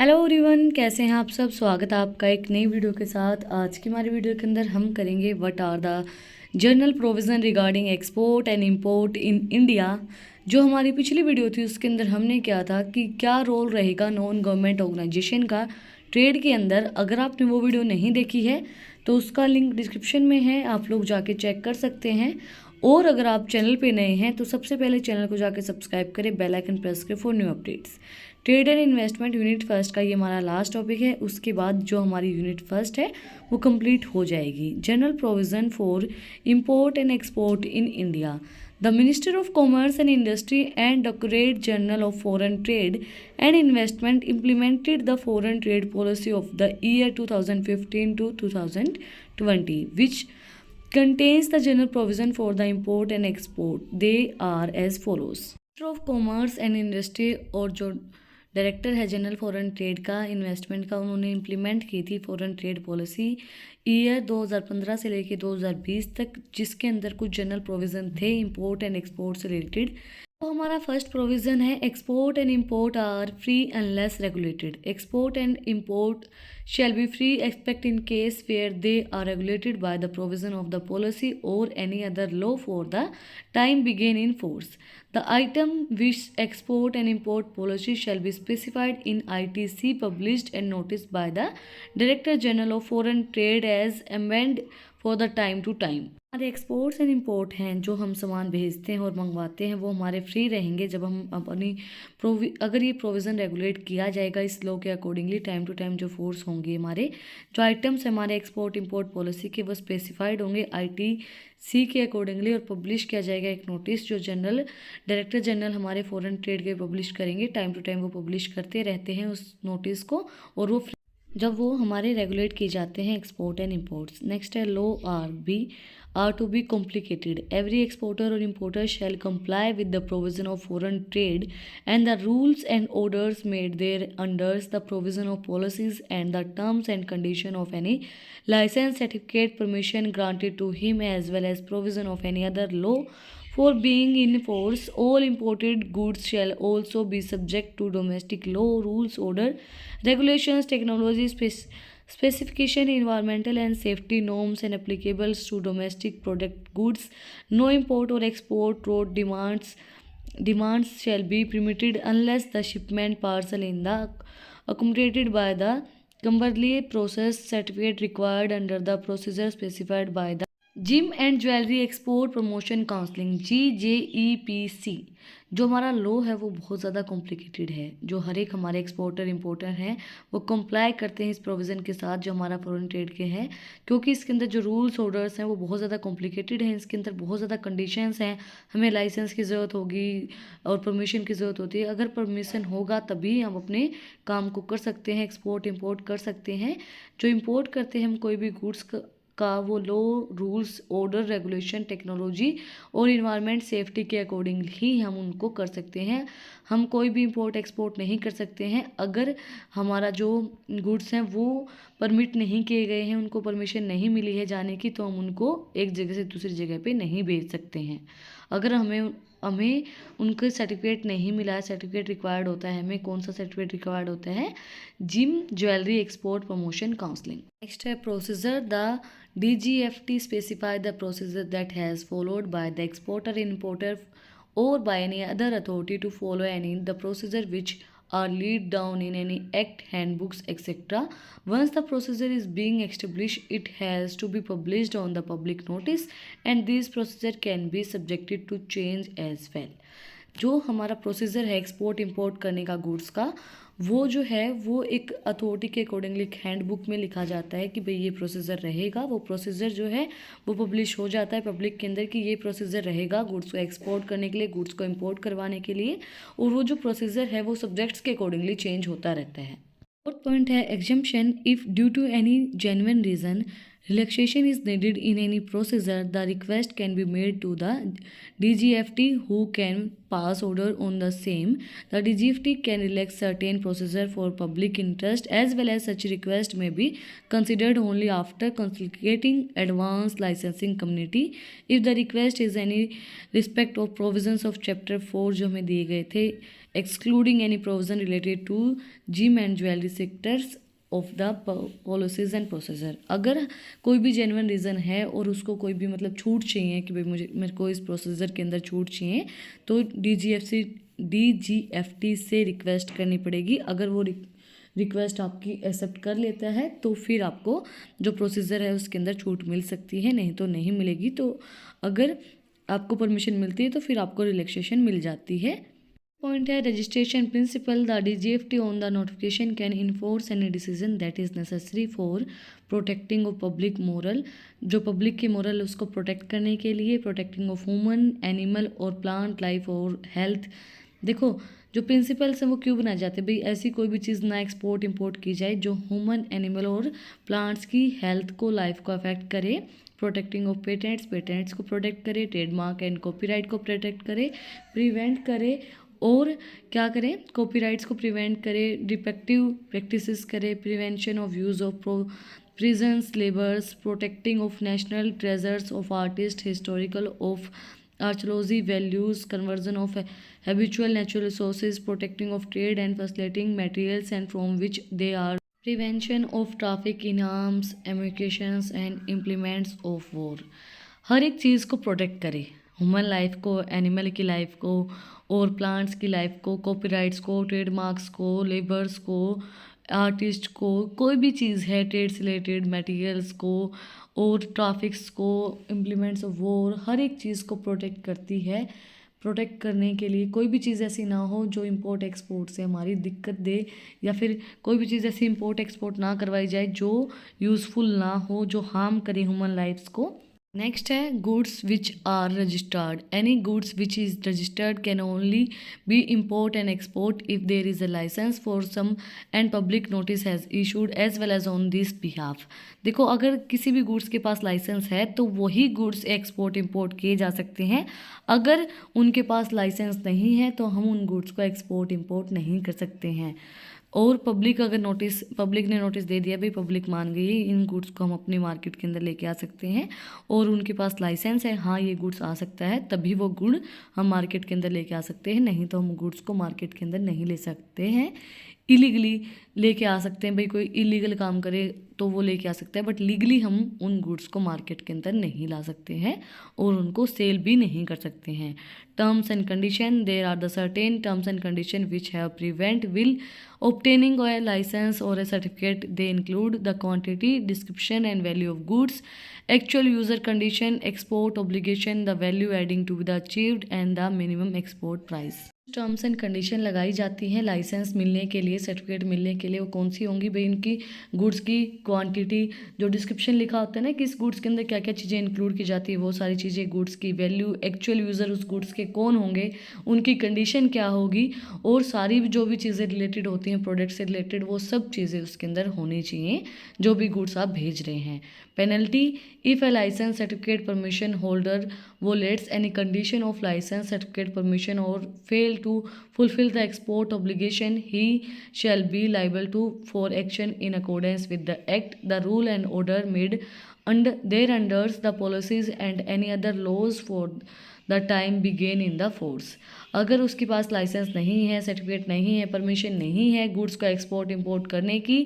Hello everyone, कैसे हैं आप सब। स्वागत है आपका एक नई वीडियो के साथ। आज की हमारी वीडियो के अंदर हम करेंगे what are the general provision regarding export and import in India. जो हमारी पिछली वीडियो थी उसके अंदर हमने क्या था कि क्या रोल रहेगा नॉन गवर्नमेंट ऑर्गेनाइजेशन का ट्रेड के अंदर। अगर आपने वो वीडियो नहीं देखी है तो उसका लिंक डिस्क्रिप्शन में है, आप लोग जाके चेक कर सकते हैं। और अगर आप चैनल पे नए हैं तो सबसे पहले चैनल को जाके सब्सक्राइब करें, बेल आइकन प्रेस करें for new updates. Trade and investment unit first का ये हमारा लास्ट टॉपिक है। उसके बाद जो हमारी यूनिट फर्स्ट है वो कंप्लीट हो जाएगी। General provision for import and export in India. The minister of commerce and industry and directorate general of foreign trade and investment implemented the foreign trade policy of the year 2015 to 2020, which contains the general provision for the import and export. They are as follows. Minister of commerce and industry और जो director है general foreign trade का, investment का, उन्होंने implement की थी foreign trade policy year 2015 से लेके 2020 तक, जिसके अंदर कुछ जनरल प्रोविज़न थे इंपोर्ट एंड एक्सपोर्ट से रिलेटेड। तो हमारा फर्स्ट प्रोविज़न है export and import are free unless regulated. Export and import shall be free except in case where they are regulated by the provision of the policy or any other law for the time begin in force. The item which export and import policy shall be specified in ITC published and noticed by the Director General of Foreign Trade as amended for the time to time. हमारे exports and import हैं, जो हम सामान भेजते हैं और मंगवाते हैं, वो हमारे फ्री रहेंगे जब हम अपनी अगर ये प्रोविज़न रेगुलेट किया जाएगा इस लॉ के अकॉर्डिंगली, टाइम टू टाइम जो फोर्स होंगे हमारे जो आइटम्स हमारे एक्सपोर्ट इंपोर्ट पॉलिसी के वो स्पेसिफाइड होंगे ITC के अकॉर्डिंगली, और पब्लिश किया जाएगा एक नोटिस जो डायरेक्टर जनरल हमारे फॉरेन ट्रेड के पब्लिश करेंगे। टाइम टू टाइम वो पब्लिश करते रहते हैं उस नोटिस को, और वो जब वो हमारे रेगुलेट किए जाते हैं एक्सपोर्ट एंड इंपोर्ट्स। नेक्स्ट है लो are to be complicated. Every exporter or importer shall comply with the provision of foreign trade and the rules and orders made there under the provision of policies and the terms and condition of any license, certificate, permission granted to him, as well as provision of any other law for being in force. All imported goods shall also be subject to domestic law, rules, order, regulations, technology, specification, environmental and safety norms and applicable to domestic product goods. No import or export road demands shall be permitted unless the shipment parcel in the accommodated by the Kimberley process certificate required under the procedure specified by the gym and jewellery export promotion counselling GJEPC। जो हमारा law है वो बहुत ज़्यादा complicated है। जो हर एक हमारे एक्सपोर्टर इंपोर्टर हैं वो कंप्लाई करते हैं इस प्रोविज़न के साथ जो हमारा फॉरेन ट्रेड के हैं, क्योंकि इसके अंदर जो रूल्स ऑर्डर्स हैं वो बहुत ज़्यादा कॉम्प्लिकेटेड हैं। इसके अंदर बहुत ज़्यादा कंडीशंस हैं, हमें लाइसेंस की ज़रूरत होगी और परमिशन की ज़रूरत होती है। अगर परमिशन होगा तभी हम अपने काम को कर सकते हैं, एक्सपोर्ट इंपोर्ट कर सकते हैं। जो इंपोर्ट करते हैं हम कोई भी गुड्स का वो लो रूल्स ऑर्डर रेगुलेशन टेक्नोलॉजी और इन्वायरमेंट सेफ्टी के अकॉर्डिंग ही हम उनको कर सकते हैं। हम कोई भी इंपोर्ट एक्सपोर्ट नहीं कर सकते हैं अगर हमारा जो गुड्स हैं वो परमिट नहीं किए गए हैं, उनको परमिशन नहीं मिली है जाने की, तो हम उनको एक जगह से दूसरी जगह पे नहीं भेज सकते हैं। अगर हमें उनका सर्टिफिकेट नहीं मिला है, सर्टिफिकेट रिक्वायर्ड होता है, हमें कौन सा सर्टिफिकेट रिक्वायर्ड होता है? Gem jewellery export promotion council. Next है procedure. The DGFT specify the procedure that has followed by the exporter, importer or by any other authority to follow any the procedure which are laid down in any act, handbooks, etc. Once the procedure is being established, it has to be published on the public notice and this procedure can be subjected to change as well. जो हमारा procedure है export import करने का goods का, वो जो है वो एक अथॉरिटी के अकॉर्डिंगली हैंडबुक में लिखा जाता है कि भाई ये प्रोसीजर रहेगा। वो प्रोसीजर जो है वो पब्लिश हो जाता है पब्लिक के अंदर कि ये प्रोसीजर रहेगा गुड्स को एक्सपोर्ट करने के लिए, गुड्स को इंपोर्ट करवाने के लिए, और वो जो प्रोसीजर है वो सब्जेक्ट्स के अकॉर्डिंगली चेंज होता रहता है। फोर्थ पॉइंट है exemption. If due to any genuine reason relaxation is needed in any procedure, the request can be made to the DGFT who can pass order on the same. The DGFT can relax certain procedure for public interest as well as such request may be considered only after consulting advanced licensing community. If the request is any respect of provisions of chapter 4 जो हमें दिए गए थे, excluding any provision related to gem and jewelry sectors of the policies and procedure. अगर कोई भी genuine reason है और उसको कोई भी मतलब छूट चाहिए कि भाई मेरे को इस प्रोसीजर के अंदर छूट चाहिए, तो DGFT से रिक्वेस्ट करनी पड़ेगी। अगर वो रिक्वेस्ट आपकी एक्सेप्ट कर लेता है तो फिर आपको जो प्रोसीजर है उसके अंदर छूट मिल सकती है, नहीं तो नहीं मिलेगी। तो अगर आपको परमिशन मिलती है तो फिर आपको रिलैक्सेशन मिल जाती है। पॉइंट है registration principle. The DGFT on the notification can enforce any decision that is necessary for protecting of public moral. जो पब्लिक के मोरल उसको प्रोटेक्ट करने के लिए, प्रोटेक्टिंग ऑफ ह्यूमन, एनिमल और प्लांट लाइफ और हेल्थ। देखो जो प्रिंसिपल्स हैं वो क्यों बनाए जाते हैं भाई, ऐसी कोई भी चीज़ ना एक्सपोर्ट इंपोर्ट की जाए जो ह्यूमन, एनिमल और प्लांट्स की हेल्थ को, लाइफ को अफेक्ट करे। प्रोटेक्टिंग ऑफ पेटेंट्स को प्रोटेक्ट करे, ट्रेडमार्क एंड कॉपीराइट को प्रोटेक्ट करे, प्रिवेंट करे और क्या करें, कॉपीराइट्स को प्रिवेंट करें, डिफेक्टिव प्रैक्टिसेस करें, prevention of use of prisons labours, protecting of national treasures of artist, historical of archaeology values, conversion of habitual natural resources, protecting of trade and facilitating materials and from which they are, prevention of traffic in arms, ammunitions and implements of war. हर एक चीज़ को protect करें, human life को, animal की life को और plants की लाइफ को, कॉपीराइट्स को, ट्रेडमार्क्स को, लेबर्स को, आर्टिस्ट को, कोई भी चीज़ है ट्रेड से रिलेटेड, मटेरियल्स को और ट्रैफिक्स को, इम्प्लीमेंट्स ऑफ वॉर, हर एक चीज़ को प्रोटेक्ट करती है। प्रोटेक्ट करने के लिए कोई भी चीज़ ऐसी ना हो जो इंपोर्ट एक्सपोर्ट से हमारी दिक्कत दे, या फिर कोई भी चीज़ ऐसी इंपोर्ट एक्सपोर्ट ना करवाई जाए जो यूज़फुल ना हो, जो हार्म करे ह्यूमन लाइफ्स को। नेक्स्ट है goods which are registered. Any goods which is registered can only be import and export if there is a license for some and public notice has issued as well as on this behalf. देखो अगर किसी भी goods के पास licence है तो वही goods export import किए जा सकते हैं। अगर उनके पास लाइसेंस नहीं है तो हम उन गुड्स को एक्सपोर्ट इंपोर्ट नहीं कर सकते हैं। और पब्लिक ने नोटिस दे दिया भाई, पब्लिक मान गई इन गुड्स को हम अपनी मार्केट के अंदर लेके आ सकते हैं और उनके पास लाइसेंस है, हाँ ये गुड्स आ सकता है, तभी वो गुड हम मार्केट के अंदर लेके आ सकते हैं, नहीं तो हम गुड्स को मार्केट के अंदर नहीं ले सकते हैं। इलीगली लेके आ सकते हैं भाई, कोई इलीगल काम करे तो वो लेके आ सकता है, बट लीगली हम उन गुड्स को मार्केट के अंदर नहीं ला सकते हैं और उनको सेल भी नहीं कर सकते हैं। Terms and condition, there are the certain terms and condition which have prevent will obtaining a license or a certificate. They include the quantity, description and value of goods, actual user condition, export obligation, the value adding to be achieved and the minimum export price. Terms and condition लगाई जाती हैं licence मिलने के लिए, certificate मिलने के लिए, वो कौन सी होंगी भाई, इनकी गुड्स की क्वांटिटी, जो डिस्क्रिप्शन लिखा होता है ना कि इस गुड्स के अंदर क्या क्या चीज़ें इंक्लूड की जाती है, वो सारी चीज़ें, गुड्स की वैल्यू, एक्चुअल यूज़र उस गुड्स के कौन होंगे, उनकी कंडीशन क्या होगी, और सारी जो भी चीज़ें रिलेटेड होती हैं प्रोडक्ट से रिलेटेड, वो सब चीज़ें उसके अंदर होनी चाहिए जो भी गुड्स आप भेज रहे हैं। Penalty, if a license certificate permission holder violates any condition of license, certificate, permission or fail to fulfill the export obligation, he shall be liable to for action in accordance with the act, the rule and order made under thereunder, the policies and any other laws for the time begin in the force। अगर उसके पास licence नहीं है, certificate नहीं है, permission नहीं है goods को export import करने की,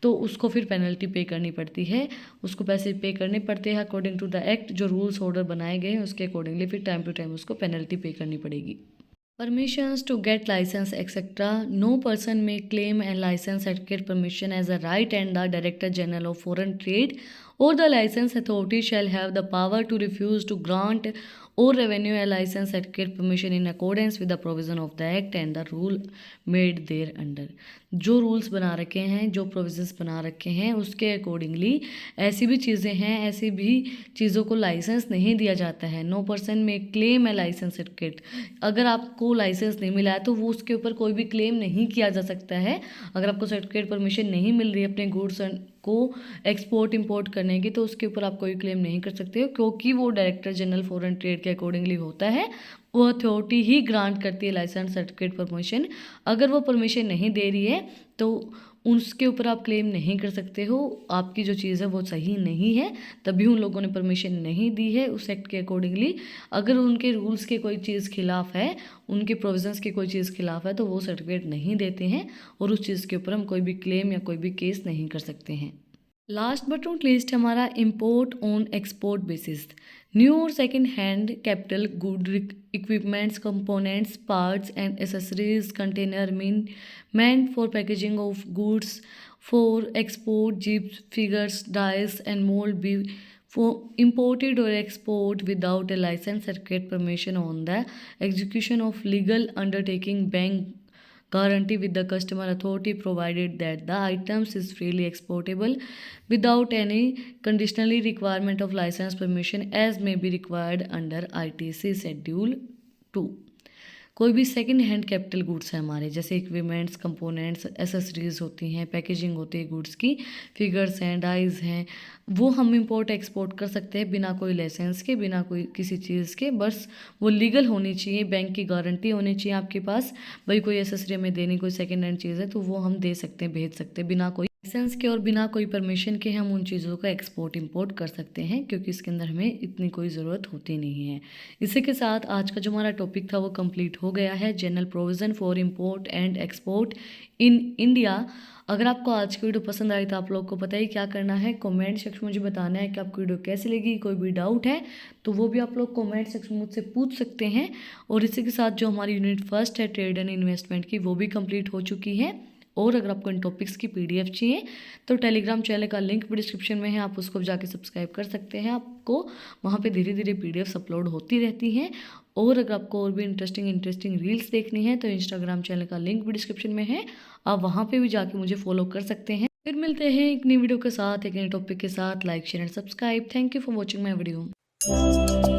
तो उसको फिर पेनल्टी पे करनी पड़ती है, उसको पैसे पे करने पड़ते हैं अकॉर्डिंग टू द एक्ट, जो रूल्स ऑर्डर बनाए गए हैं उसके अकॉर्डिंगली फिर टाइम टू टाइम उसको पेनल्टी पे करनी पड़ेगी। Permissions to get license etc. No person may claim a license certificate permission as a right, and the Director General of Foreign Trade or the license authority shall have the power to refuse to grant or renew a license certificate permission in accordance with the provision of the act and the rule made thereunder। जो rules बना रखे हैं, जो provisions बना रखे हैं उसके accordingly ऐसी भी चीज़ें हैं, ऐसी भी चीज़ों को लाइसेंस नहीं दिया जाता है। नो पर्सन में क्लेम है लाइसेंस सर्टिफिकेट, अगर आपको लाइसेंस नहीं मिला है तो वो उसके ऊपर कोई भी क्लेम नहीं किया जा सकता है। अगर आपको सर्टिफिकेट परमिशन नहीं मिल रही है अपने गुड्स आपको एक्सपोर्ट इंपोर्ट करने की, तो उसके ऊपर आप कोई क्लेम नहीं कर सकते हो, क्योंकि वो डायरेक्टर जनरल फॉरेन ट्रेड के अकॉर्डिंगली होता है। वो अथॉरिटी ही ग्रांट करती है लाइसेंस, सर्टिफिकेट, परमिशन। अगर वो परमिशन नहीं दे रही है तो उसके ऊपर आप क्लेम नहीं कर सकते हो। आपकी जो चीज़ है वो सही नहीं है, तभी उन लोगों ने परमिशन नहीं दी है उस एक्ट के अकॉर्डिंगली। अगर उनके रूल्स के कोई चीज़ खिलाफ है, उनके प्रोविजंस की कोई चीज़ खिलाफ है, तो वो सर्टिफिकेट नहीं देते हैं और उस चीज़ के ऊपर हम कोई भी क्लेम या कोई भी केस नहीं कर सकते हैं। लास्ट बट नॉट लीस्ट हमारा import on export basis. New और second hand capital good equipments, components, parts and accessories, container meant for packaging of goods for export, jigs, figures, dies and mold be for imported or export without a license, certificate, permission on the execution of legal undertaking, bank guarantee with the customer authority, provided that the items is freely exportable without any conditionally requirement of license, permission as may be required under ITC Schedule 2। कोई भी second hand capital goods है हमारे, जैसे equipments, components, accessories होती हैं, packaging होती है goods की, फिगर्स हैं, डाइज हैं, वो हम इंपोर्ट एक्सपोर्ट कर सकते हैं बिना कोई लाइसेंस के, बिना कोई किसी चीज़ के। बस वो लीगल होनी चाहिए, बैंक की गारंटी होनी चाहिए आपके पास। भाई कोई एसेसरी हमें देनी, कोई सेकंड हैंड चीज़ है तो वो हम दे सकते हैं, भेज सकते हैं बिना कोई लाइसेंस के और बिना कोई परमिशन के। हम उन चीज़ों का एक्सपोर्ट इंपोर्ट कर सकते हैं, क्योंकि इसके अंदर हमें इतनी कोई ज़रूरत होती नहीं है। इसी के साथ आज का जो हमारा टॉपिक था वो कंप्लीट हो गया है, general provision for import and export in India. अगर आपको आज की वीडियो पसंद आई तो आप लोग को पता ही क्या करना है, कमेंट सेक्शन में मुझे बताना है कि आपको वीडियो कैसी लगी। कोई भी डाउट है तो वो भी आप लोग कमेंट सेक्शन में मुझसे पूछ सकते हैं। और इसी के साथ जो हमारी यूनिट फर्स्ट है ट्रेड एंड इन्वेस्टमेंट की, वो भी कंप्लीट हो चुकी है। और अगर आपको इन टॉपिक्स की PDF चाहिए तो टेलीग्राम चैनल का लिंक भी डिस्क्रिप्शन में है, आप उसको जाके सब्सक्राइब कर सकते हैं। आपको वहाँ पे धीरे धीरे PDFs अपलोड होती रहती हैं। और अगर आपको और भी इंटरेस्टिंग रील्स देखनी है तो इंस्टाग्राम चैनल का लिंक भी डिस्क्रिप्शन में है, आप वहाँ पे भी जाके मुझे फॉलो कर सकते हैं। फिर मिलते हैं एक नई वीडियो के साथ, एक नए टॉपिक के साथ। Like, share and subscribe. Thank you for watching my video.